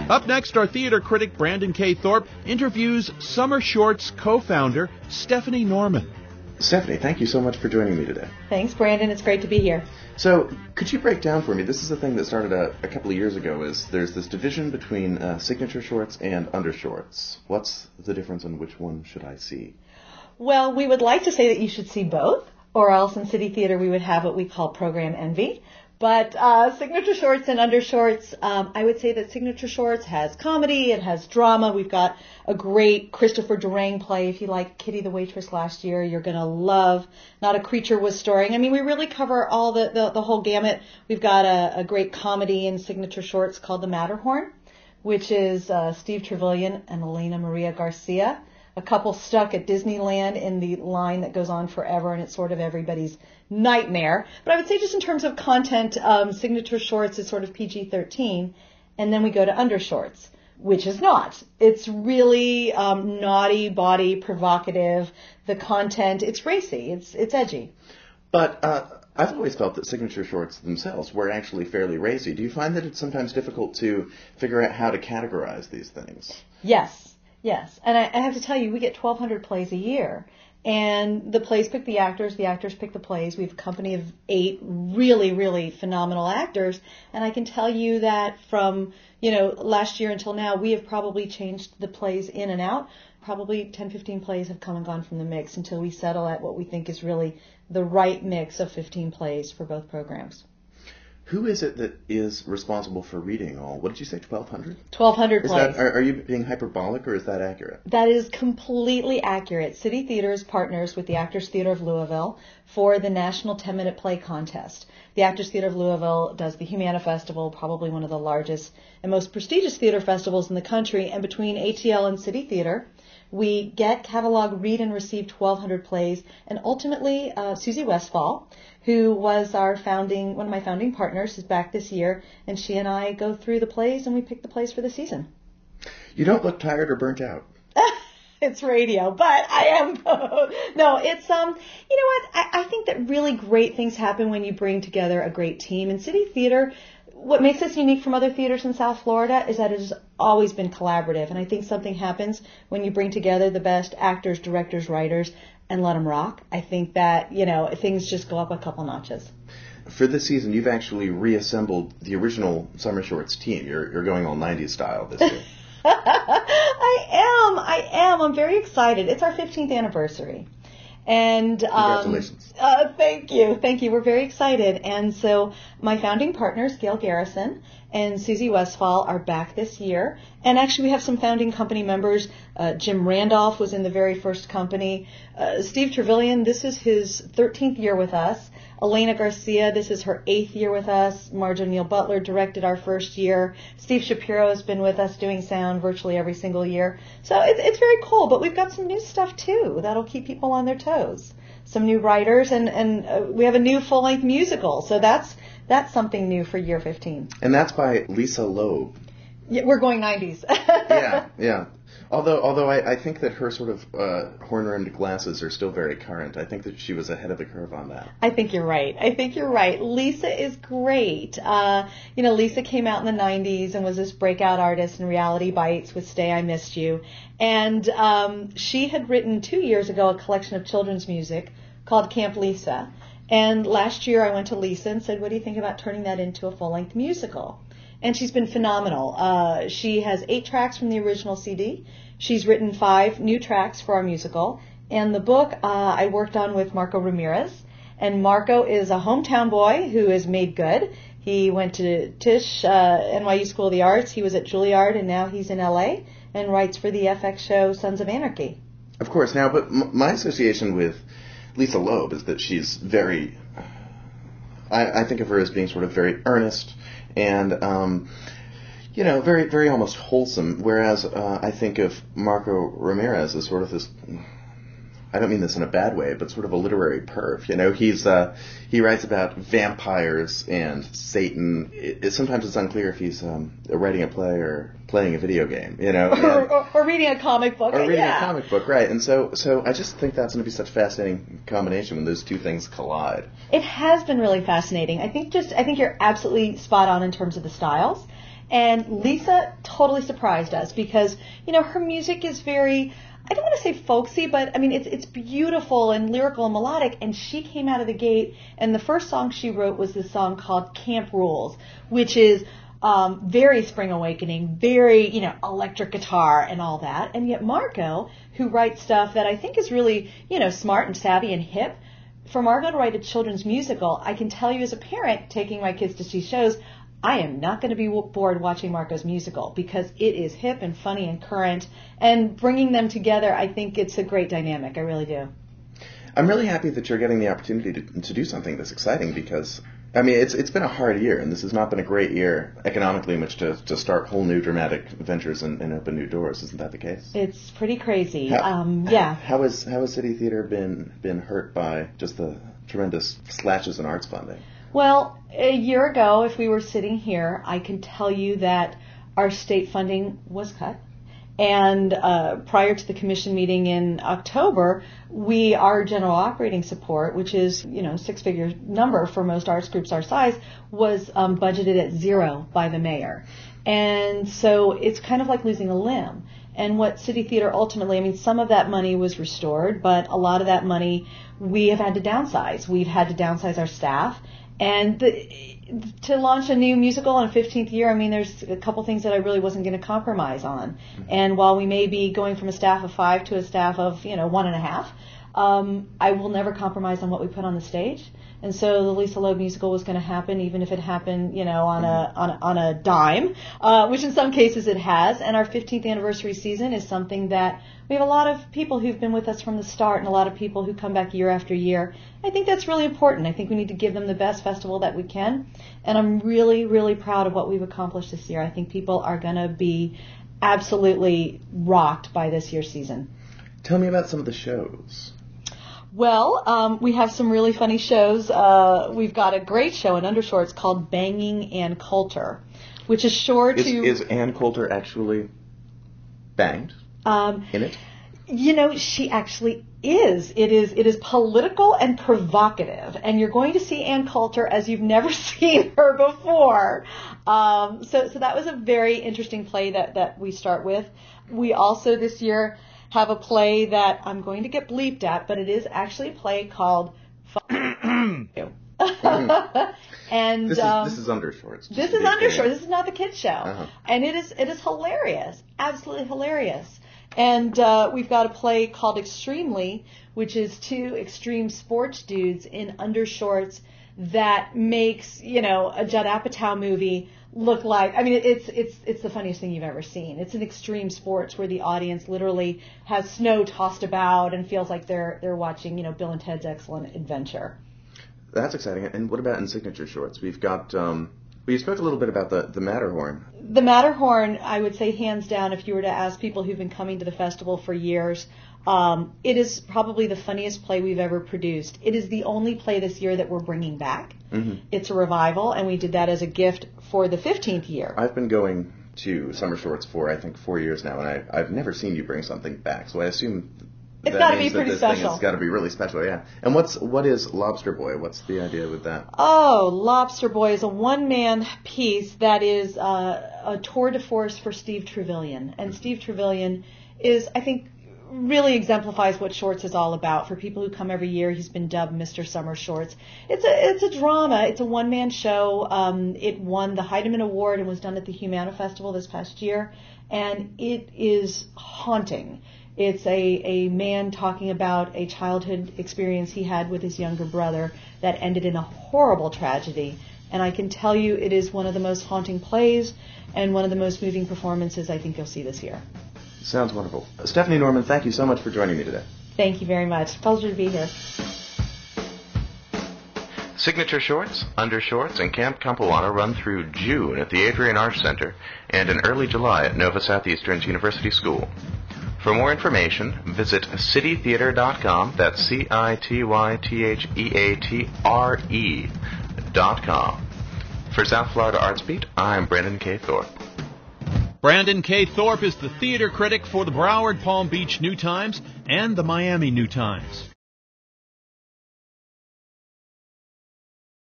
Up next, our theater critic Brandon K. Thorp interviews Summer Shorts co-founder Stephanie Norman. Stephanie, thank you so much for joining me today. Thanks, Brandon. It's great to be here. So, could you break down for me, this is a thing that started a couple of years ago, is there's this division between signature shorts and undershorts. What's the difference and which one should I see? Well, we would like to say that you should see both, or else in City Theater we would have what we call program envy. But signature shorts and undershorts, I would say that signature shorts has comedy, it has drama. We've got a great Christopher Durang play. If you like Kitty the Waitress last year, you're going to love Not a Creature Was Stirring. I mean, we really cover all the whole gamut. We've got a great comedy in signature shorts called The Matterhorn, which is Steve Trevelyan and Elena Maria Garcia, a couple stuck at Disneyland in the line that goes on forever, and it's sort of everybody's nightmare. But I would say just in terms of content, signature shorts is sort of PG-13, and then we go to undershorts, which is not. It's really naughty, bawdy, provocative. The content, it's racy, it's edgy. But I've always felt that signature shorts themselves were actually fairly racy. Do you find that it's sometimes difficult to figure out how to categorize these things? Yes. And I have to tell you, we get 1,200 plays a year. And the plays pick the actors pick the plays. We have a company of 8 really, really phenomenal actors. And I can tell you that from, last year until now, we have probably changed the plays in and out. Probably 10, 15 plays have come and gone from the mix until we settle at what we think is really the right mix of 15 plays for both programs. Who is it that is responsible for reading all? What did you say, 1,200? 1,200 plays. Are you being hyperbolic, or is that accurate? That is completely accurate. City Theaters partners with the Actors Theater of Louisville for the National 10-Minute Play Contest. The Actors Theater of Louisville does the Humana Festival, probably one of the largest and most prestigious theater festivals in the country. And between ATL and City Theater, we get, catalog, read, and receive 1,200 plays. And ultimately, Susie Westfall, who was one of my founding partners, is back this year, and she and I go through the plays and we pick the plays for the season. You don't look tired or burnt out. It's radio, but I am. No, it's, you know what? I think that really great things happen when you bring together a great team. In City Theater, what makes us unique from other theaters in South Florida is that it has always been collaborative. And I think something happens when you bring together the best actors, directors, writers, and let them rock. I think that, things just go up a couple notches. For this season, you've actually reassembled the original Summer Shorts team. You're going all 90s style this year. I am. I'm very excited. It's our 15th anniversary. And congratulations. Thank you. We're very excited. And so my founding partners, Gail Garrison and Susie Westfall, are back this year. And actually we have some founding company members. Jim Randolph was in the very first company. Steve Trevelyan, this is his 13th year with us. Elena Garcia, this is her 8th year with us. Marge O'Neill Butler directed our first year. Steve Shapiro has been with us doing sound virtually every single year. So it's very cool, but we've got some new stuff too that'll keep people on their toes. Some new writers, and we have a new full-length musical. So that's something new for year 15. And that's by Lisa Loeb. Yeah, we're going 90s. Yeah. Although I think that her sort of horn-rimmed glasses are still very current. I think that she was ahead of the curve on that. I think you're right. Lisa is great. Lisa came out in the 90s and was this breakout artist in Reality Bites with Stay I Missed You. And she had written 2 years ago a collection of children's music called Camp Lisa. And last year I went to Lisa and said, what do you think about turning that into a full-length musical? And she's been phenomenal. She has 8 tracks from the original CD. She's written 5 new tracks for our musical. And the book I worked on with Marco Ramirez. And Marco is a hometown boy who has made good. He went to Tisch, NYU School of the Arts. He was at Juilliard, and now he's in L.A. and writes for the FX show Sons of Anarchy. Of course. Now, but my association with Lisa Loeb is that she's very... I think of her as being sort of very earnest and, very, very almost wholesome, whereas I think of Marco Ramirez as sort of this, I don't mean this in a bad way, but sort of a literary perv. He writes about vampires and Satan. Sometimes it's unclear if he's writing a play or playing a video game, or reading a comic book. Or reading a comic book, right. And so I just think that's going to be such a fascinating combination when those two things collide. It has been really fascinating. I think you're absolutely spot on in terms of the styles. And Lisa totally surprised us because, her music is very, I don't want to say folksy, but I mean, it's beautiful and lyrical and melodic. And she came out of the gate, and the first song she wrote was this song called Camp Rules, which is very Spring Awakening, very, electric guitar and all that. And yet Margot, who writes stuff that I think is really, smart and savvy and hip, for Margot to write a children's musical, I can tell you as a parent taking my kids to see shows, I am not going to be bored watching Marco's musical because it is hip and funny and current, and bringing them together, I think it's a great dynamic. I really do. I'm really happy that you're getting the opportunity to do something this exciting because, I mean, it's been a hard year, and this has not been a great year economically in which to start whole new dramatic ventures and open new doors. Isn't that the case? It's pretty crazy. Yeah. How has City Theater been hurt by just the tremendous slashes in arts funding? Well, a year ago, if we were sitting here, I can tell you that our state funding was cut. And prior to the commission meeting in October, our general operating support, which is, six-figure number for most arts groups our size, was budgeted at zero by the mayor. And so it's kind of like losing a limb. And what City Theater ultimately, I mean, some of that money was restored, but a lot of that money we have had to downsize. We've had to downsize our staff. And to launch a new musical in a 15th year, I mean, there's a couple things that I really wasn't going to compromise on. And while we may be going from a staff of 5 to a staff of, 1.5, I will never compromise on what we put on the stage. And so the Lisa Loeb musical was going to happen, even if it happened, on a dime, which in some cases it has. And our 15th anniversary season is something that we have a lot of people who've been with us from the start and a lot of people who come back year after year. I think that's really important. I think we need to give them the best festival that we can. And I'm really, really proud of what we've accomplished this year. I think people are going to be absolutely rocked by this year's season. Tell me about some of the shows. Well, we have some really funny shows. We've got a great show in Undershorts called Banging Ann Coulter, which is sure to... Is Ann Coulter actually banged in it? She actually is. It is political and provocative, and you're going to see Ann Coulter as you've never seen her before. So that was a very interesting play that we start with. We also this year have a play that I'm going to get bleeped at, but it is actually a play called And this is Undershorts. This is Undershorts. This is not the kids show. Uh-huh. And it is hilarious. Absolutely hilarious. And we've got a play called Extremely, which is 2 extreme sports dudes in undershorts that makes, a Judd Apatow movie look like, I mean, it's the funniest thing you've ever seen. It's an extreme sports where the audience literally has snow tossed about and feels like they're watching, Bill and Ted's Excellent Adventure. That's exciting. And what about in signature shorts? We've got, you spoke a little bit about the Matterhorn. The Matterhorn, I would say hands down, if you were to ask people who've been coming to the festival for years, it is probably the funniest play we've ever produced. It is the only play this year that we're bringing back. Mm-hmm. It's a revival, and we did that as a gift for the 15th year. I've been going to Summer Shorts for, I think, 4 years now, and I've never seen you bring something back, so I assume it's got to be pretty special. It's got to be really special, yeah. And what is Lobster Boy? What's the idea with that? Oh, Lobster Boy is a one-man piece that is a tour de force for Steve Trevelyan. And Steve Trevelyan is, I think, really exemplifies what Shorts is all about. For people who come every year, he's been dubbed Mr. Summer Shorts. It's a drama. It's a one-man show. It won the Heidemann Award and was done at the Humana Festival this past year. And it is haunting. It's a man talking about a childhood experience he had with his younger brother that ended in a horrible tragedy. And I can tell you it is one of the most haunting plays and one of the most moving performances I think you'll see this year. Sounds wonderful. Stephanie Norman, thank you so much for joining me today. Thank you very much. Pleasure to be here. Signature Shorts, Undershorts, and Camp Campawano run through June at the Adrian Arsht Center and in early July at Nova Southeastern's University School. For more information, visit citytheatre.com. That's citytheatre.com. For South Florida Arts Beat, I'm Brandon K. Thorp. Brandon K. Thorp is the theater critic for the Broward Palm Beach New Times and the Miami New Times.